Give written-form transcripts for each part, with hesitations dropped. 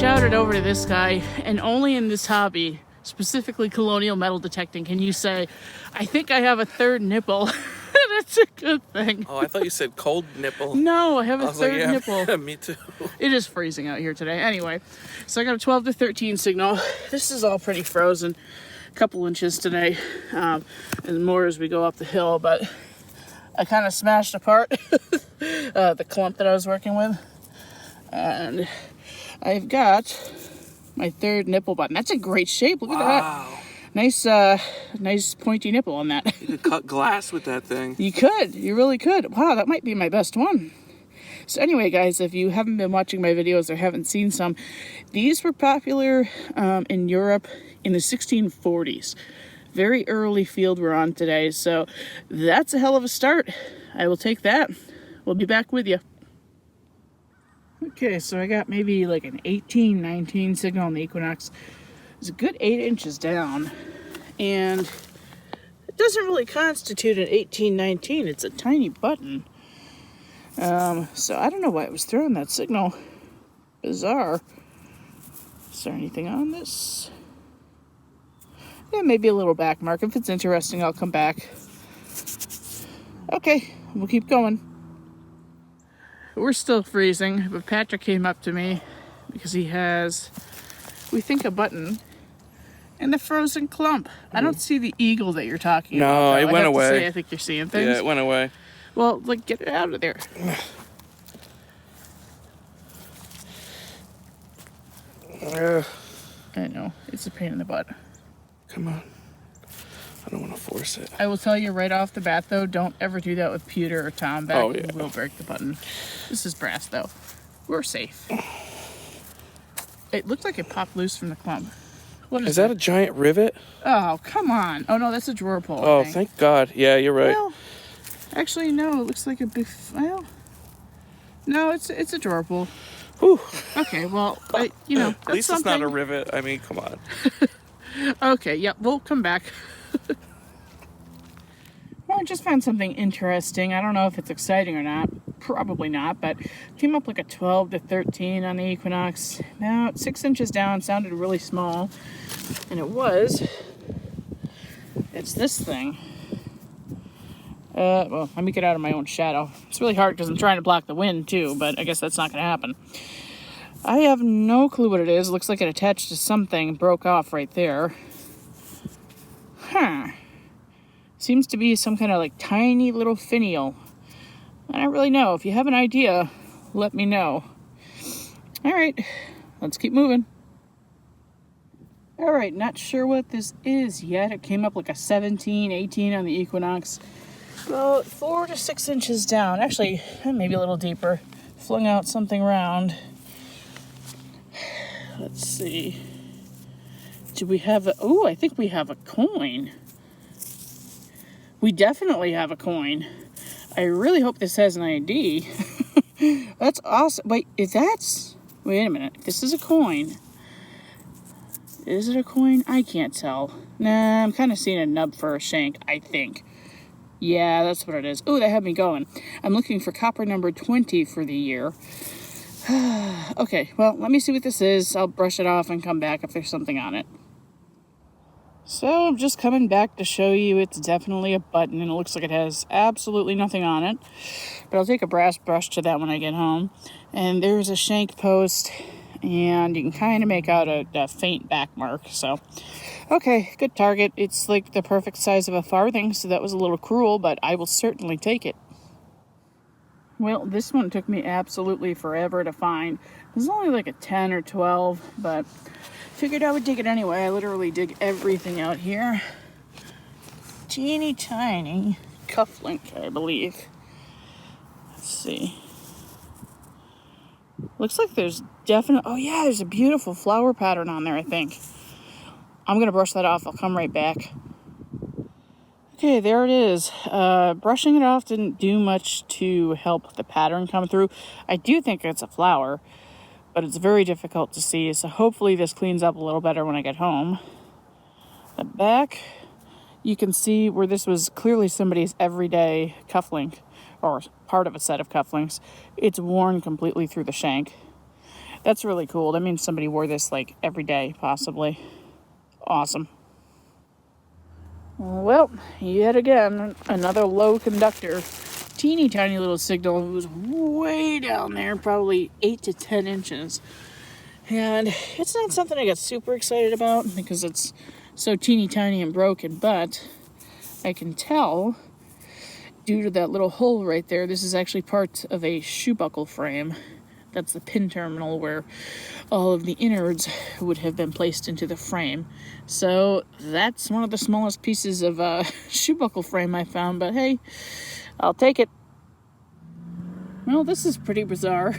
shouted over to this guy, and only in this hobby, specifically colonial metal detecting, can you say, I think I have a third nipple. That's a good thing. Oh, I thought you said cold nipple. No, I have a third nipple. Me too. It is freezing out here today. Anyway, so I got a 12 to 13 signal. This is all pretty frozen. A couple inches today, and more as we go up the hill, but I kind of smashed apart the clump that I was working with. And I've got my third nipple button. That's a great shape. Look at that. Nice pointy nipple on that. You could cut glass with that thing. You could. You really could. Wow, that might be my best one. So anyway, guys, if you haven't been watching my videos or haven't seen some, these were popular in Europe in the 1640s. Very early field we're on today. So that's a hell of a start. I will take that. We'll be back with you. Okay, so I got maybe like an 18, 19 signal on the Equinox. It's a good 8 inches down, and it doesn't really constitute an 18, 19. It's a tiny button. So I don't know why it was throwing that signal. Bizarre. Is there anything on this? Yeah, maybe a little back mark. If it's interesting, I'll come back. Okay, we'll keep going. We're still freezing, but Patrick came up to me because he has, we think, a button and the frozen clump. I don't see the eagle that you're talking about. No, it went away. I think you're seeing things. Yeah, it went away. Well, like, get it out of there. I know, it's a pain in the butt. Come on. I don't want to force it. I will tell you right off the bat, though, don't ever do that with pewter or tomback. Oh, yeah. You will break the button. This is brass, though. We're safe. It looked like it popped loose from the clump. What is that? A giant rivet? Oh, come on. Oh, no, that's a drawer pull. Oh, thank God. Yeah, you're right. Well, actually, no, it looks like a big... Well, no, it's a drawer pull. Whew. Okay, well, you know, that's at least something. It's not a rivet. I mean, come on. Okay, yeah, we'll come back. Well, I just found something interesting. I don't know if it's exciting or not. Probably not, but came up like a 12 to 13 on the Equinox. Now, 6 inches down, sounded really small. And it was. It's this thing. Well, let me get out of my own shadow. It's really hard because I'm trying to block the wind too, but I guess that's not going to happen. I have no clue what it is. It looks like it attached to something, broke off right there. Huh. Seems to be some kind of like tiny little finial. I don't really know. If you have an idea, let me know. All right, let's keep moving. All right, not sure what this is yet. It came up like a 17, 18 on the Equinox. About 4 to 6 inches down. Actually, maybe a little deeper. Flung out something round. Let's see. Do we have a... Oh, I think we have a coin. We definitely have a coin. I really hope this has an ID. That's awesome. Wait, wait a minute. This is a coin. Is it a coin? I can't tell. Nah, I'm kind of seeing a nub for a shank, I think. Yeah, that's what it is. Oh, that had me going. I'm looking for copper number 20 for the year. Okay, well, let me see what this is. I'll brush it off and come back if there's something on it. So I'm just coming back to show you it's definitely a button, and it looks like it has absolutely nothing on it. But I'll take a brass brush to that when I get home. And there's a shank post, and you can kind of make out a faint back mark. So, okay, good target. It's like the perfect size of a farthing, so that was a little cruel, but I will certainly take it. Well, this one took me absolutely forever to find. There's only like a 10 or 12, but figured I would dig it anyway. I literally dig everything out here. Teeny tiny cufflink, I believe. Let's see. Looks like there's oh yeah, there's a beautiful flower pattern on there, I think. I'm gonna brush that off. I'll come right back. Okay, there it is. Brushing it off didn't do much to help the pattern come through. I do think it's a flower, but it's very difficult to see, so hopefully this cleans up a little better when I get home. The back, you can see where this was clearly somebody's everyday cufflink, or part of a set of cufflinks. It's worn completely through the shank. That's really cool. That means somebody wore this like every day, possibly. Awesome. Well, yet again, another low conductor. Teeny tiny little signal. It was way down there, probably 8 to 10 inches. And it's not something I got super excited about because it's so teeny tiny and broken, but I can tell due to that little hole right there, this is actually part of a shoe buckle frame. That's the pin terminal where all of the innards would have been placed into the frame. So that's one of the smallest pieces of shoe buckle frame I found, but hey, I'll take it. Well, this is pretty bizarre.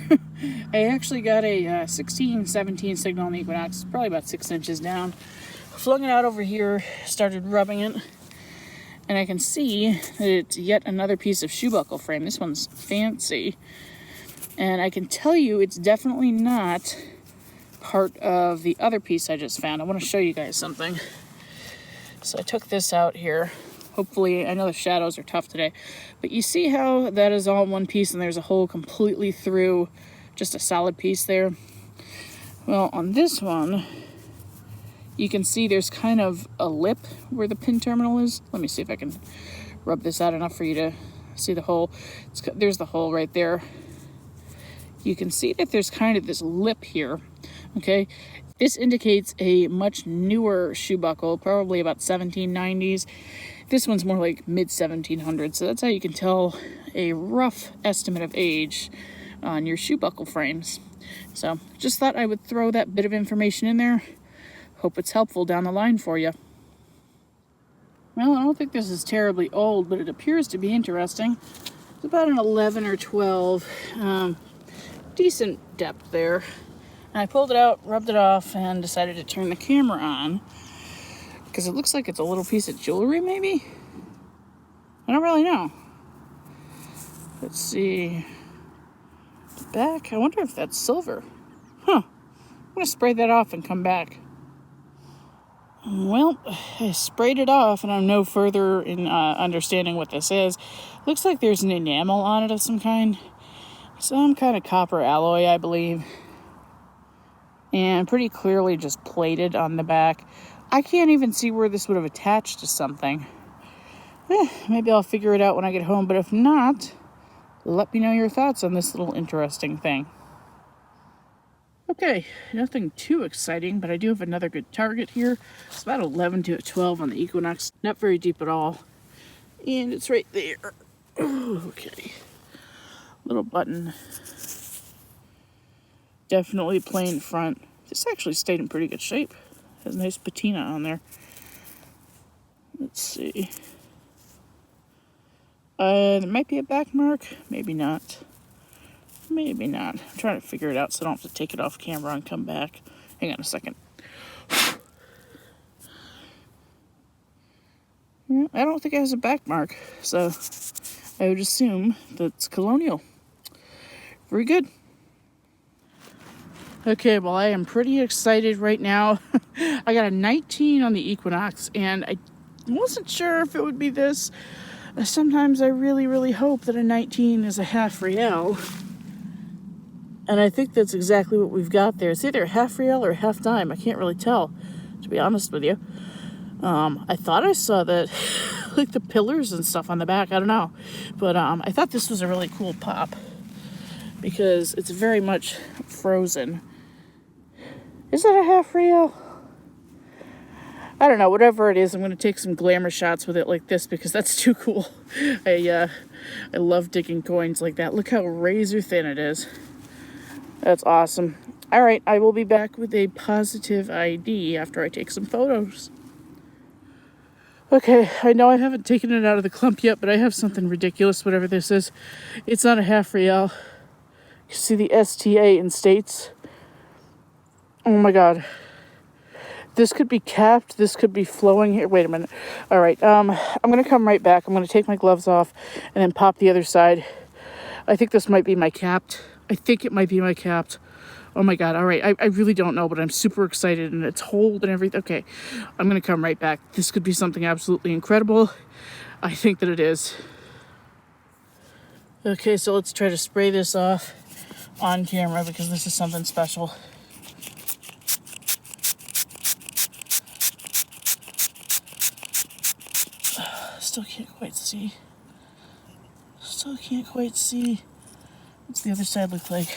I actually got a 16-17 signal on the Equinox, probably about 6 inches down. Flung it out over here, started rubbing it, and I can see that it's yet another piece of shoe buckle frame. This one's fancy. And I can tell you it's definitely not part of the other piece I just found. I want to show you guys something. So I took this out here. Hopefully, I know the shadows are tough today, but you see how that is all one piece and there's a hole completely through just a solid piece there? Well, on this one, you can see there's kind of a lip where the pin terminal is. Let me see if I can rub this out enough for you to see the hole. There's the hole right there. You can see that there's kind of this lip here, okay? This indicates a much newer shoe buckle, probably about 1790s. This one's more like mid-1700s, so that's how you can tell a rough estimate of age on your shoe buckle frames. So just thought I would throw that bit of information in there. Hope it's helpful down the line for you. Well, I don't think this is terribly old, but it appears to be interesting. It's about an 11 or 12. Decent depth there. And I pulled it out, rubbed it off, and decided to turn the camera on because it looks like it's a little piece of jewelry, maybe? I don't really know. Let's see. The back, I wonder if that's silver. Huh. I'm going to spray that off and come back. Well, I sprayed it off and I'm no further in understanding what this is. Looks like there's an enamel on it of some kind. Some kind of copper alloy, I believe. And pretty clearly just plated on the back. I can't even see where this would have attached to something. Maybe I'll figure it out when I get home, but if not, let me know your thoughts on this little interesting thing. Okay, nothing too exciting, but I do have another good target here. It's about 11 to 12 on the Equinox. Not very deep at all. And it's right there. Okay. Little button. Definitely plain front. This actually stayed in pretty good shape. Has a nice patina on there. Let's see. There might be a back mark. Maybe not. Maybe not. I'm trying to figure it out so I don't have to take it off camera and come back. Hang on a second. I don't think it has a back mark, so I would assume that's colonial. Very good. Okay, well, I am pretty excited right now. I got a 19 on the Equinox, and I wasn't sure if it would be this. Sometimes I really, really hope that a 19 is a half real. And I think that's exactly what we've got there. It's either a half real or a half dime. I can't really tell, to be honest with you. I thought I saw that, like the pillars and stuff on the back. I don't know. But I thought this was a really cool pop because it's very much frozen. Is that a half real? I don't know. Whatever it is, I'm going to take some glamour shots with it like this because that's too cool. I love digging coins like that. Look how razor thin it is. That's awesome. All right, I will be back with a positive ID after I take some photos. Okay, I know I haven't taken it out of the clump yet, but I have something ridiculous, whatever this is. It's not a half real. You see the STA in states. Oh my God. This could be capped. This could be flowing here. Wait a minute. All right, I'm going to come right back. I'm going to take my gloves off and then pop the other side. I think this might be my capped. I think it might be my capped. Oh my God. All right. I really don't know, but I'm super excited and it's hold and everything. Okay. I'm going to come right back. This could be something absolutely incredible. I think that it is. Okay. So let's try to spray this off. on camera because this is something special. Still can't quite see. Still can't quite see. What's the other side look like?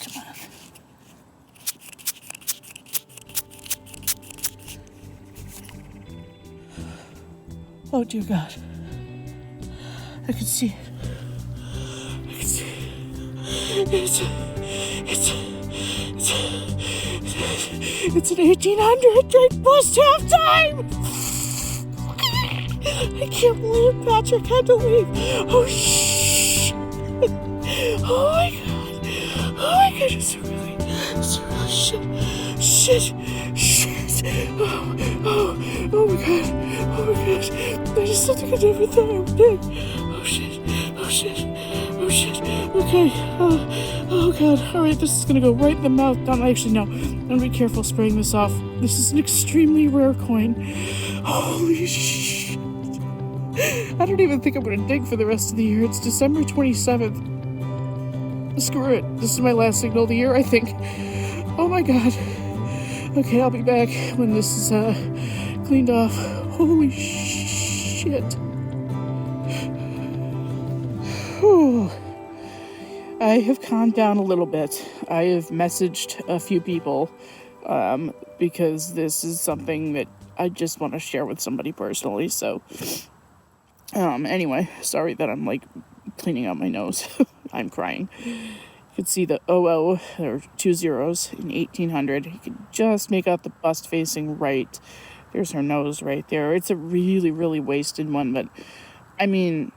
Come on. Oh dear God. I can see it. I can see it. It's an 1800 Drake Bust halftime! I can't believe Patrick had to leave. Oh, shh. Oh my God. Oh my God. It's really shit. Oh my God. Oh my God. I just don't think I never thought I would die. Oh shit. Okay. Oh God. All right. This is going to go right in the mouth. Actually, no. I'm going to be careful spraying this off. This is an extremely rare coin. Holy shit. I don't even think I'm going to dig for the rest of the year. It's December 27th. Screw it. This is my last signal of the year, I think. Oh my God. Okay, I'll be back when this is cleaned off. Holy shit. Whew. I have calmed down a little bit. I have messaged a few people because this is something that I just want to share with somebody personally, so... Anyway, sorry that I'm, like, cleaning out my nose. I'm crying. You can see the OO, there are 2 zeros in 1800. You can just make out the bust facing right. There's her nose right there. It's a really, really wasted one, but, I mean,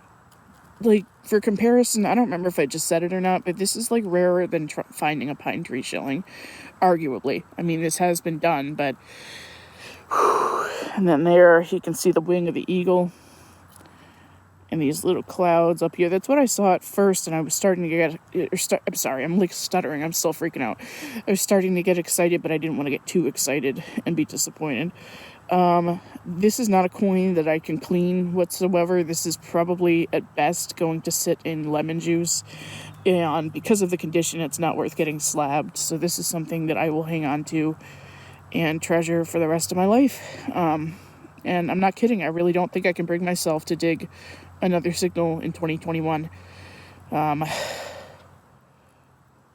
like, for comparison, I don't remember if I just said it or not, but this is, like, rarer than finding a pine tree shilling, arguably. I mean, this has been done, but... Whew. And then there, you can see the wing of the eagle. And these little clouds up here. That's what I saw at first, and I was starting to get... I'm sorry, I'm like stuttering. I'm still freaking out. I was starting to get excited, but I didn't want to get too excited and be disappointed. This is not a coin that I can clean whatsoever. This is probably, at best, going to sit in lemon juice. And because of the condition, it's not worth getting slabbed. So this is something that I will hang on to and treasure for the rest of my life. And I'm not kidding. I really don't think I can bring myself to dig another signal in 2021. I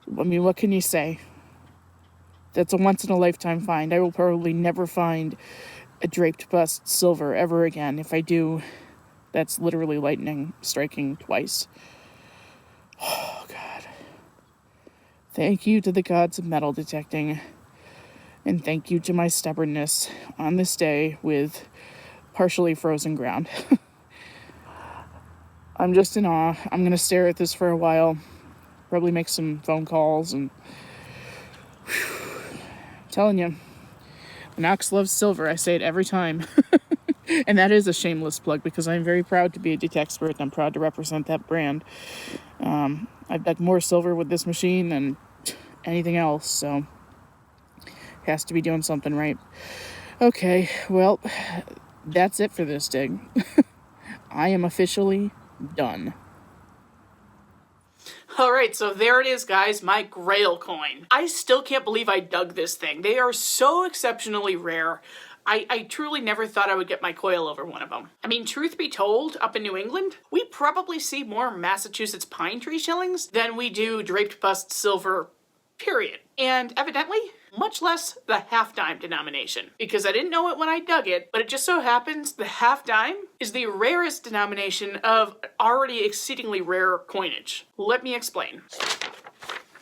mean, what can you say? That's a once-in-a-lifetime find. I will probably never find a draped bust silver ever again. If I do, that's literally lightning striking twice. Oh, God. Thank you to the gods of metal detecting. And thank you to my stubbornness on this day with partially frozen ground. I'm just in awe. I'm going to stare at this for a while. Probably make some phone calls and... I'm telling you, Knox loves silver. I say it every time. And that is a shameless plug because I'm very proud to be a Detexpert and I'm proud to represent that brand. I've dug more silver with this machine than anything else, so has to be doing something right. Okay, well, that's it for this dig. I am officially done. All right, so there it is, guys, my GRAIL coin. I still can't believe I dug this thing. They are so exceptionally rare. I truly never thought I would get my coil over one of them. I mean, truth be told, up in New England, we probably see more Massachusetts pine tree shillings than we do draped bust silver, period. And evidently, much less the half-dime denomination. Because I didn't know it when I dug it, but it just so happens the half-dime is the rarest denomination of already exceedingly rare coinage. Let me explain.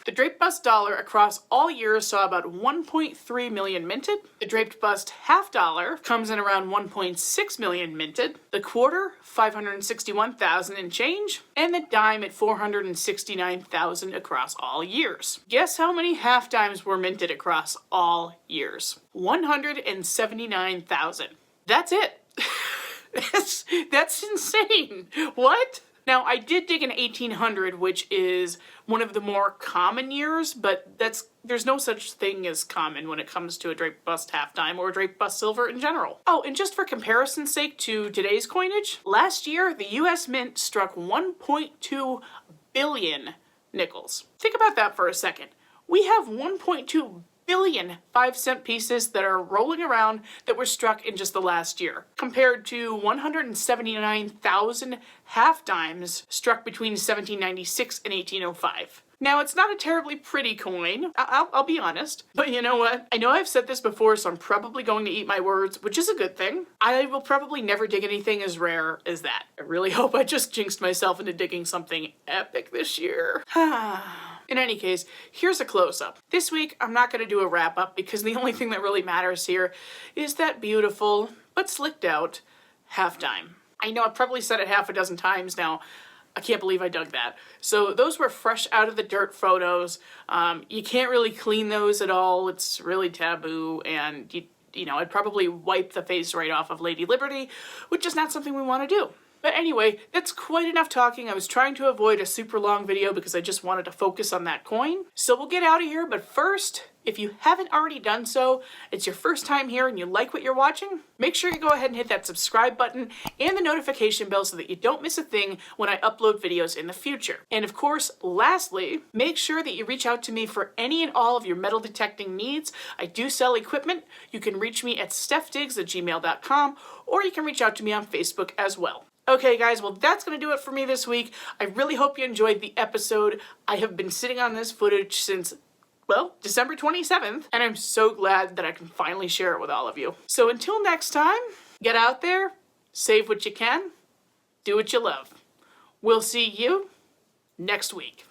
The draped bust dollar across all years saw about 1.3 million minted. The draped bust half dollar comes in around 1.6 million minted. The quarter, 561,000 and change. And the dime at 469,000 across all years. Guess how many half dimes were minted across all years? 179,000. That's it. That's insane. What? Now, I did dig an 1800, which is one of the more common years, but there's no such thing as common when it comes to a draped bust half dime or a draped bust silver in general. Oh, and just for comparison's sake to today's coinage, last year the US Mint struck 1.2 billion nickels. Think about that for a second. We have 1.2 billion 5-cent pieces that are rolling around that were struck in just the last year, compared to 179,000 half dimes struck between 1796 and 1805. Now, it's not a terribly pretty coin, I'll be honest, but you know what? I know I've said this before, so I'm probably going to eat my words, which is a good thing. I will probably never dig anything as rare as that. I really hope I just jinxed myself into digging something epic this year. In any case, here's a close-up. This week, I'm not going to do a wrap-up because the only thing that really matters here is that beautiful, but slicked out, half dime. I know I've probably said it half a dozen times now. I can't believe I dug that. So those were fresh out of the dirt photos. You can't really clean those at all. It's really taboo, and you know, I'd probably wipe the face right off of Lady Liberty, which is not something we want to do. But anyway, that's quite enough talking. I was trying to avoid a super long video because I just wanted to focus on that coin. So we'll get out of here, but first, if you haven't already done so, it's your first time here and you like what you're watching, make sure you go ahead and hit that subscribe button and the notification bell so that you don't miss a thing when I upload videos in the future. And of course, lastly, make sure that you reach out to me for any and all of your metal detecting needs. I do sell equipment. You can reach me at stefdigs@gmail.com, or you can reach out to me on Facebook as well. Okay guys, well that's going to do it for me this week. I really hope you enjoyed the episode. I have been sitting on this footage since, well, December 27th, and I'm so glad that I can finally share it with all of you. So until next time, get out there, save what you can, do what you love. We'll see you next week.